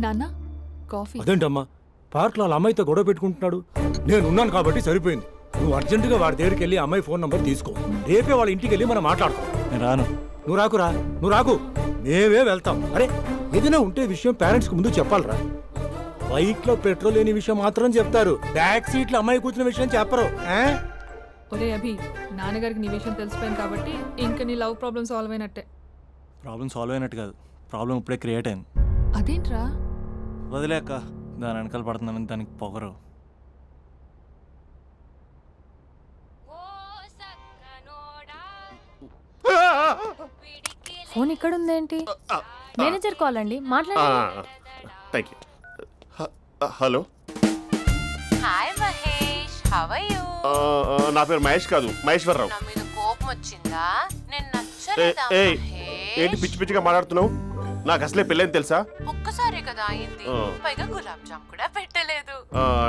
నాన్న కాఫీ. అదేంటమ్మా పార్క్లో వాళ్ళ అమ్మాయితో గొడవ పెట్టుకుంటున్నాడు. నేను ఉన్నాను కాబట్టి సరిపోయింది. నువ్వు అర్జెంటుగా వాడి దగ్గరికి వెళ్ళి అమ్మాయి ఫోన్ నంబర్ తీసుకో. రేపే వాళ్ళ ఇంటికి వెళ్ళి మనం మాట్లాడతాం. నేను రాను. నువ్వు రాకురా, నువ్వు రాకు, మేమే వెళ్తాం. అరే ఏదైనా ఉంటే విషయం పేరెంట్స్కి ముందు చెప్పాలరా. బైక్ లో పెట్రోల్ లేని విషయం మాత్రం చెప్తారు, బ్యాక్ సీట్ లో అమ్మాయి కూర్చున్న విషయం చెప్పరు. ఒరే అభి, నాన్నగారికి నీ విషయం తెలిసిపోయింది కాబట్టి ఇంకా నీ లవ్ ప్రాబ్లమ్ సాల్వ్ అయినట్టే. ప్రాబ్లం సాల్వ్ అయినట్టు కాదు, ప్రాబ్లం ఇప్పుడే క్రియేట్ అయింది. అదేంట్రా? వదిలేక దాని వెనకాల పడుతుందని దానికి పొగరు. ఫోన్ ఇక్కడ ఉందేంటి? మేనేజర్ కాల్ అండి, మాట్లాడండి. Thank you. Hello, hi Mahesh, how are you? నా పేరు మహేష్ కాదు, మహేశ్వరరావు. నా మీద కోపం వచ్చిందా? నేను నచ్చలేదా మహేష్? ఏంటి పిచ్చి పిచ్చిగా మాట్లాడుతున్నావు? నాకు అసలే పెళ్ళని తెలుసా? ఒక్కసారి కదా అయింది, పైగా గులాబ్ జామ్ కూడా పెట్టలేదు.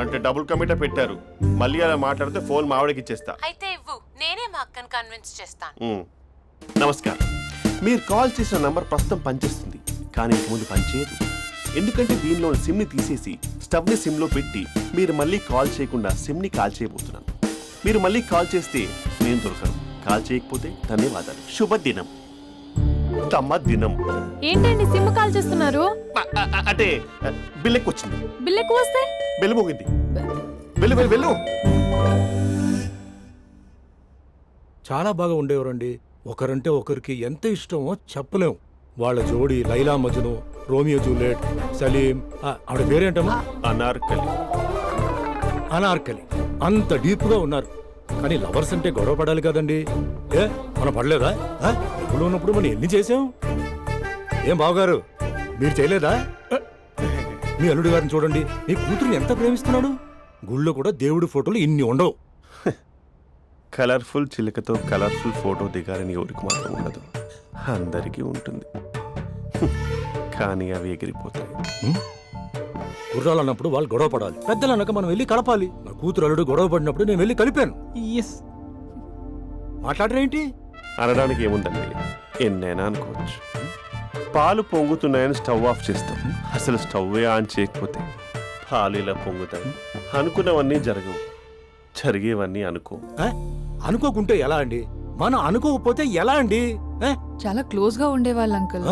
అంటే డబుల్ కమిటా పెట్టారు. మళ్ళీ అలా మాట్లాడితే ఫోన్ మావిడకి ఇచ్చేస్తా. అయితే ఇవ్వు, నేనే మా అక్కని కన్విన్స్ చేస్తాను. నమస్కారం. మీరు కాల్ చేసిన నంబర్ ప్రస్తుతం పనిచేస్తుంది, కానీ ఇంక ముందు పనిచేయదు. ఎందుకంటే దీనిలో సిమ్ ని తీసేసి స్టవ్ ని సిమ్ లో పెట్టి మీరు మళ్ళీ కాల్ చేయకుండా సిమ్ ని కాల్ చేయబోతున్నాను. మీరు మళ్ళీ కాల్ చేస్తే నేను దొరకను, కాల్ చేయకపోతే ధన్యవాదాలు. శుభదినం. తమ దినం. ఏంటండి సిమ్ కాల్ చేస్తున్నారు? అంటే బిల్ ఎక్కువ వచ్చింది. బిల్ ఎక్కువ వస్తే బెల్లు మోగింది. వెళ్ళు వెళ్ళు వెళ్ళు. చాలా బాగా ఉండేవారండి. ఒకరంటే ఒకరికి ఎంత ఇష్టమో చెప్పలేం. వాళ్ళ జోడి లైలా మజ్ను, రోమియో జూలియట్, సలీం, ఆవిడ పేరేంటమ్మా? అనార్కలి. అనార్కలి. అంత డీప్ గా ఉన్నారు. కానీ లవర్స్ అంటే గొడవ పడాలి కదండి. మనం పడలేదా? డబ్బులు ఉన్నప్పుడు మనం ఎన్ని చేసాం? ఏం బావగారు, మీరు చేయలేదా? మీ అల్లుడి గారిని చూడండి, మీ కూతురుని ఎంత ప్రేమిస్తున్నాడు. గుళ్ళో కూడా దేవుడి ఫోటోలు ఇన్ని ఉండవు. కలర్ఫుల్ చిలుకతో కలర్ఫుల్ ఫోటో దిగాలని ఎవరికి మాత్రం ఉండదు, అందరికీ ఉంటుంది. కానీ అవి ఎగిరిపోతాయి. గుర్రాలు అన్నప్పుడు వాళ్ళు గొడవ పడాలి, పెద్దలు అన్నాక మనం వెళ్ళి కలపాలి. నా కూతురు అల్లుడు గొడవ పడినప్పుడు నేను వెళ్ళి కలిపాను. మాట్లాడరేంటి? అనడానికి ఏముందండి, ఎన్నైనా అనుకోవచ్చు. పాలు పొంగుతున్నాయని స్టవ్ ఆఫ్ చేస్తాం, అసలు స్టవ్ ఆన్ చేయకపోతే పాలు ఇలా పొంగుతాయి. అనుకున్నవన్నీ జరగవు, జరిగేవన్నీ అనుకోకుంటే ఎలా అండి? మనం అనుకోకపోతే ఎలా అండి? చాలా క్లోజ్ గా ఉండేవాళ్ళు అంకుల్.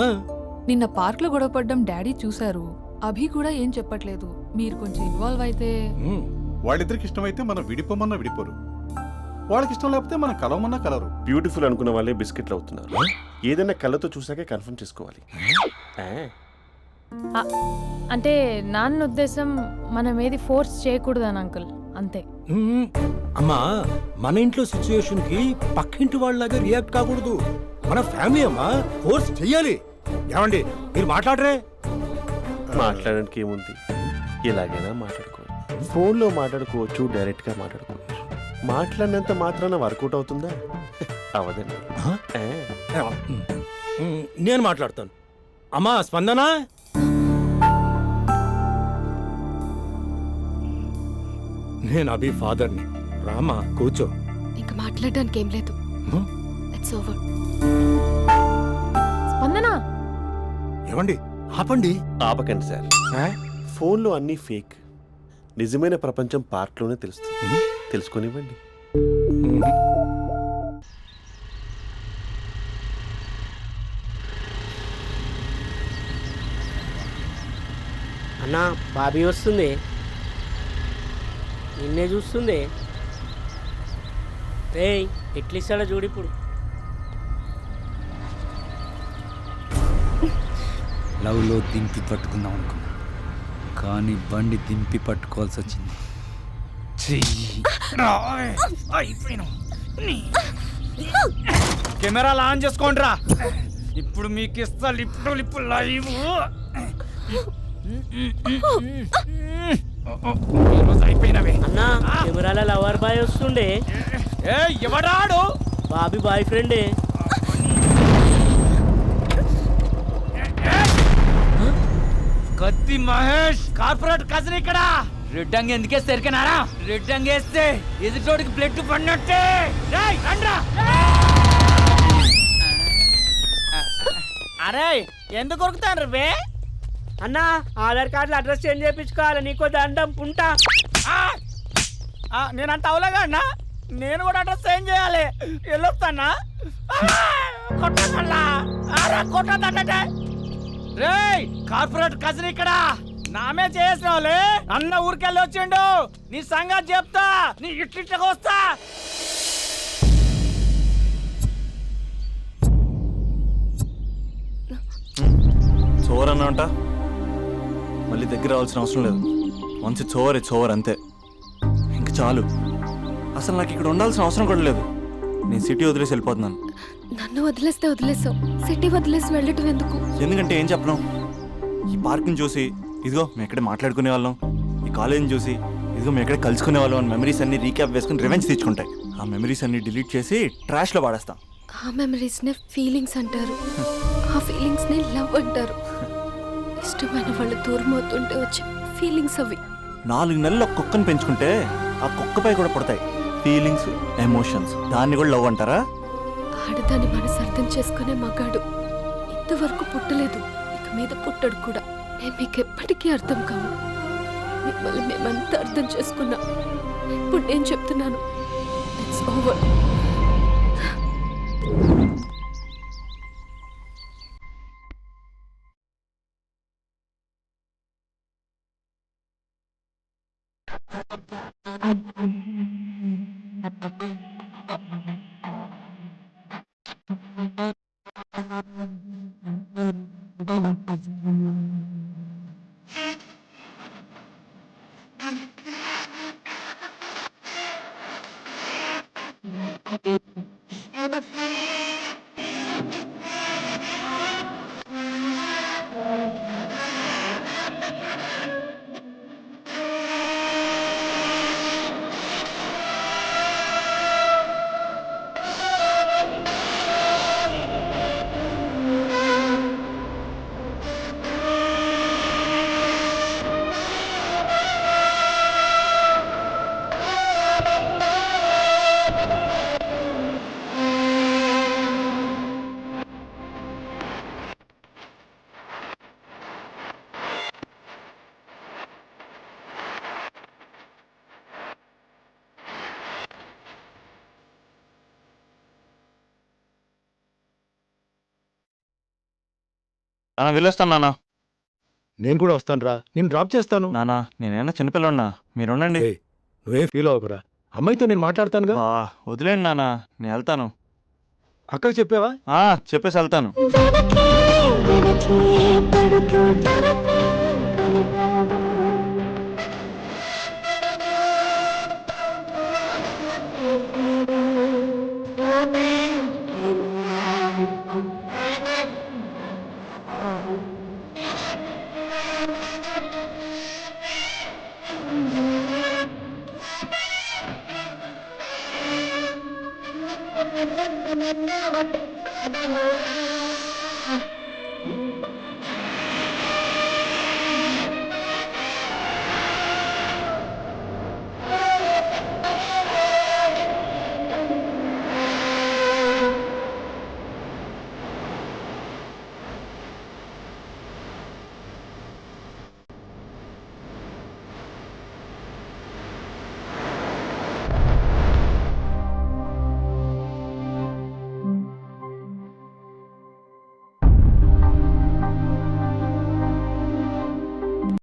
నిన్న పార్క్ లో గొడవ పడ్డం డాడీ చూశారు. అభి కూడా ఏం చెప్పట్లేదు. మీరు కొంచెం ఇన్వాల్వ్ అయితే. వాళ్ళిద్దరికి ఇష్టమైతే మనం విడిపోమన్నా విడిపోరు, వాళ్ళకి ఇష్టం లేకపోతే మనం కలవమన్నా కలరు. బ్యూటిఫుల్ అనుకున్న వాళ్ళే బిస్కెట్లు అవుతున్నారు. ఏదైనా కళ్ళతో చూసాకే కన్ఫర్మ్ చేసుకోవాలి. అంటే నాన్న ఉద్దేశం మనం ఏది ఫోర్స్ చేయకూడదని అంకుల్, అంతే. అమ్మా, మన ఇంట్లో సిచ్యుయేషన్ కి పక్కింటి వాళ్ళలాగా రియాక్ట్ కాకూడదు. మన ఫ్యామిలీ అమ్మా, ఫోర్స్ చెయ్యాలి. ఏమండి మీరు మాట్లాడరే? మాట్లాడడానికి ఏముంది, ఎలాగైనా మాట్లాడుకోవచ్చు. ఫోన్లో మాట్లాడుకోవచ్చు, డైరెక్ట్గా మాట్లాడుకోవచ్చు. మాట్లాడినంత మాత్రాన వర్కౌట్ అవుతుందా? అవదండి. నేను మాట్లాడతాను. అమ్మా స్పందన, నేను అభి ఫాదర్ని. రామా కూర్చో. ఇంకా మాట్లాడడానికి ఏం లేదు. It's over. స్పందన, ఏమండి ఆపండి. ఆపకండి సార్, ఫోన్లో అన్నీ ఫేక్. నిజమైన ప్రపంచం పార్క్లోనే తెలుస్తుంది. తెలుసుకొనివ్వండి. అన్నా, బాబీ వస్తుంది, నిన్నే చూస్తుంది. రేయ్, ఎట్లిస్తాడో చూడు ఇప్పుడు. లవ్లో దింపి పట్టుకుందాం అనుకున్నా, కానీ బండి దింపి పట్టుకోవాల్సి వచ్చింది. కెమెరాలు ఆన్ చేసుకోండిరా, ఇప్పుడు మీకు ఇస్తా లిప్పు లైవ్. అయిపోయినవే అన్నా, కెమెరాల లవర్ బాయ్ వస్తుండే. ఎవడాడు? బాబీ బాయ్ ఫ్రెండే. కత్తి మహేష్ కార్పొరేట్ కజన్ ఇక్కడ. రెడ్ అంగి ఎందుకే సరికనారా? రెడ్ అంగి వేస్తే ఎదుటోడికి బ్లడ్ పడినట్టే. అరే, ఎందుకు కొరుకుతాను రే? అన్నా ఆధార్ కార్డులో అడ్రస్ చేంజ్ చేయించుకోవాలి నీకో దండం ఉంటా. నేనంత అవలేగా అన్నా, నేను కూడా అడ్రస్ చేంజ్ చేయాలి. వెళ్ళొస్తానా కొట్టదంటే రే కార్పొరేట్ కజిన్ ఇక్కడ నామే చేసిన వాళ్ళే అన్న ఊరికెళ్ళి వచ్చిండు. నీ సంగతి చెప్తా, నీ ఇట్లిట్లకి వస్తా. చోర్ అన్నా అంట, మళ్ళీ దగ్గర రావాల్సిన అవసరం లేదు. వన్స్ ఇట్స్ ఓవర్ అంతే. ఇంక చాలు. అసలు నాకు ఇక్కడ ఉండాల్సిన అవసరం కూడా లేదు. నేను సిటీ వదిలేసి వెళ్ళిపోతున్నాను. నన్ను వదిలేస్తే వదిలేసావు, సిటీ వదిలేసి వెళ్ళటం ఎందుకు? ఎందుకంటే ఏం చెప్పను, ఈ పార్క్ని చూసి ఇదిగో మేము ఎక్కడే మాట్లాడుకునే వాళ్ళం, ఈ కాలేజీని చూసి ఇదిగో మేము ఎక్కడే కలుసుకునే వాళ్ళం అని మెమరీస్ అన్ని రీక్యాప్ వేసుకుని రివెంజ్ తెచ్చుకుంటాయి. ఆ మెమరీస్ అన్ని డిలీట్ చేసి ట్రాష్లో పాడేస్తాం. ఆ మెమరీస్నే ఫీలింగ్స్ అంటారు, ఆ ఫీలింగ్స్నే లవ్ అంటారు. ఇష్టమైన వాళ్ళు దూరం అవుతుంటే వచ్చే ఫీలింగ్స్ అవి. 4 నెలలు ఒక కుక్కను పెంచుకుంటే ఆ కుక్కపై కూడా పుడతాయి ఫీలింగ్స్, ఎమోషన్స్. దాన్ని కూడా లవ్ అంటారా? ఆడదాని మనసు అర్థం చేసుకునే మగాడు ఇంతవరకు పుట్టలేదు, ఇక మీద పుట్టడు కూడా. మేము మీకు ఎప్పటికీ అర్థం కాము. మిమ్మల్ని మేమంతా అర్థం చేసుకున్నాం. ఇప్పుడు నేను చెప్తున్నాను, ఇట్స్ ఓవర్. వెళ్ళొస్తాను నాన్న. నేను కూడా వస్తాను రా, నేను డ్రాప్ చేస్తాను. నానా నేనైనా చిన్నపిల్లన్నా, మీరు ఉండండి. ఏయ్, నువ్వేం ఫీల్ అవ్వకురా, అమ్మాయితో నేను మాట్లాడతానుగా. వదిలేండి నాన్న, నేను వెళ్తాను. అక్కకి చెప్పావా? చెప్పేసి వెళ్తాను.